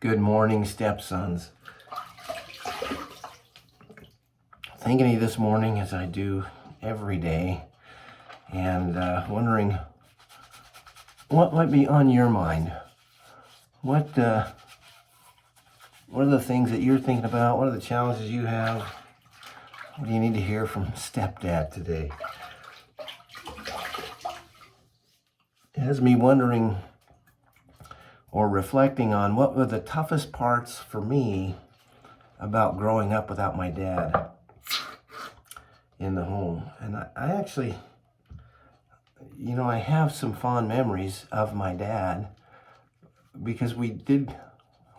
Good morning, Stepsons. Thinking of you this morning as I do every day, and wondering what might be on your mind. What are the things that you're thinking about? What are the challenges you have? What do you need to hear from Stepdad today? It has me wondering or reflecting on what were the toughest parts for me about growing up without my dad in the home. And I actually, I have some fond memories of my dad because we did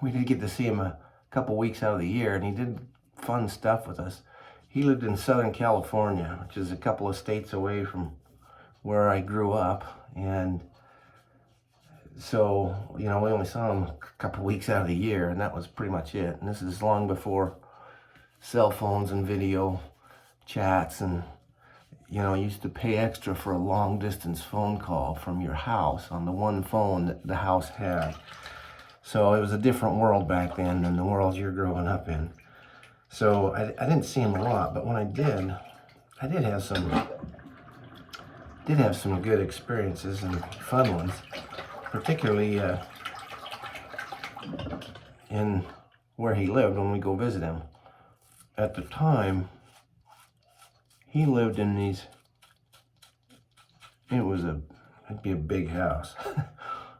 get to see him a couple weeks out of the year, and he did fun stuff with us. He lived in Southern California, which is a couple of states away from where I grew up, and so, we only saw him a couple weeks out of the year, and that was pretty much it. And this is long before cell phones and video chats, and, you used to pay extra for a long distance phone call from your house on the one phone that the house had. So it was a different world back then than the world you're growing up in. So I didn't see him a lot, but when I did have some good experiences and fun ones. Particularly in where he lived when we go visit him. At the time, he lived in these, it'd be a big house.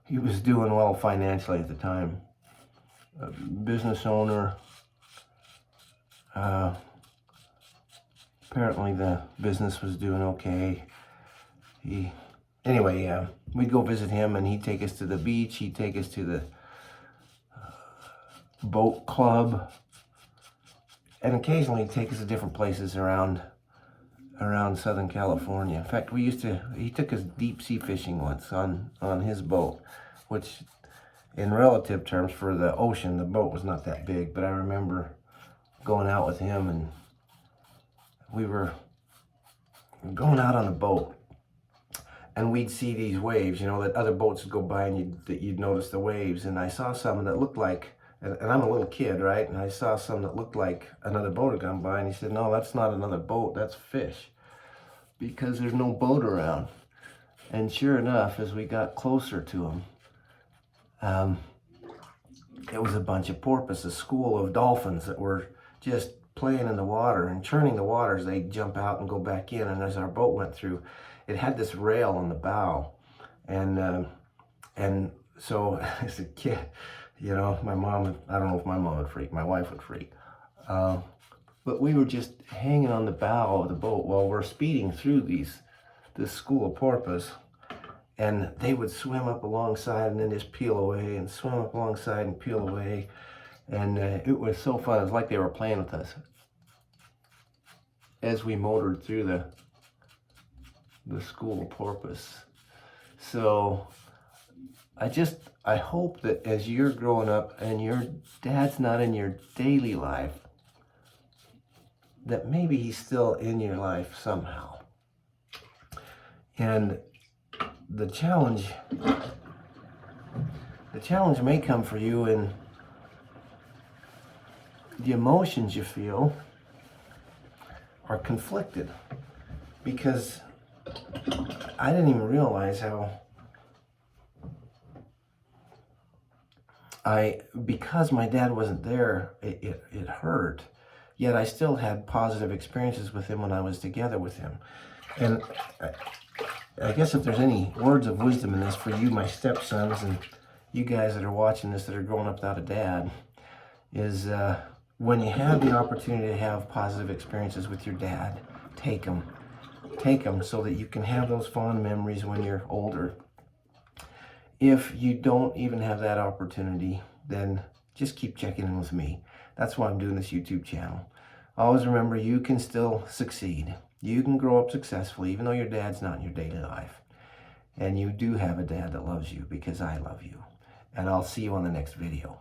He was doing well financially at the time. A business owner. Apparently the business was doing okay. Anyway, we'd go visit him, and he'd take us to the beach. He'd take us to the boat club, and occasionally he'd take us to different places around Southern California. In fact, he took us deep sea fishing once on his boat, which in relative terms for the ocean, the boat was not that big, but I remember going out with him, and we were going out on a boat. And we'd see these waves, that other boats would go by, and you'd notice the waves. And I saw some that looked like, and I'm a little kid, right? And I saw some that looked like another boat had gone by. And he said, "No, that's not another boat, that's fish." Because there's no boat around. And sure enough, as we got closer to him, it was a bunch of porpoise, a school of dolphins that were just playing in the water and churning the waters. They'd jump out and go back in. And as our boat went through, it had this rail on the bow, and so as a kid, my mom, I don't know if my mom would freak, my wife would freak, but we were just hanging on the bow of the boat while we're speeding through this school of porpoise, and they would swim up alongside and then just peel away, and swim up alongside and peel away, and it was so fun. It was like they were playing with us as we motored through the school of porpoise. So I hope that as you're growing up and your dad's not in your daily life, that maybe he's still in your life somehow. And the challenge may come for you in the emotions you feel are conflicted, because I didn't even realize how because my dad wasn't there, it hurt. Yet I still had positive experiences with him when I was together with him. And I guess if there's any words of wisdom in this for you, my stepsons, and you guys that are watching this that are growing up without a dad, is when you have the opportunity to have positive experiences with your dad, take them. Take them so that you can have those fond memories when you're older. If you don't even have that opportunity, then just keep checking in with me. That's why I'm doing this YouTube channel. Always remember, you can still succeed. You can grow up successfully, even though your dad's not in your daily life. And you do have a dad that loves you, because I love you. And I'll see you on the next video.